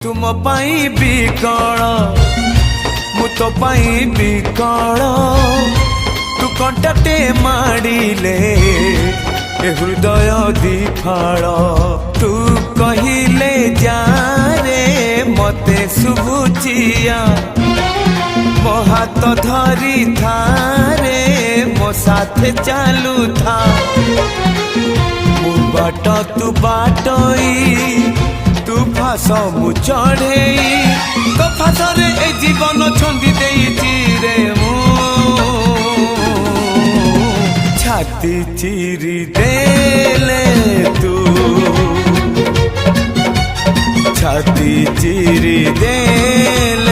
तुम पाई बिकल मु तो पाई बिकल तू कंटाटे माड़िले ए हृदय दिफाल तू कहिले जा रे मते शुभुचिया मो हाथ धरी थारे मो साथे चालू था मु बाट तू बाटई तू फास मु चढ़ई तो फासरे ए जीवन छंदी देइछि रे मु छाती चिरी देले तू छाती चिरी देले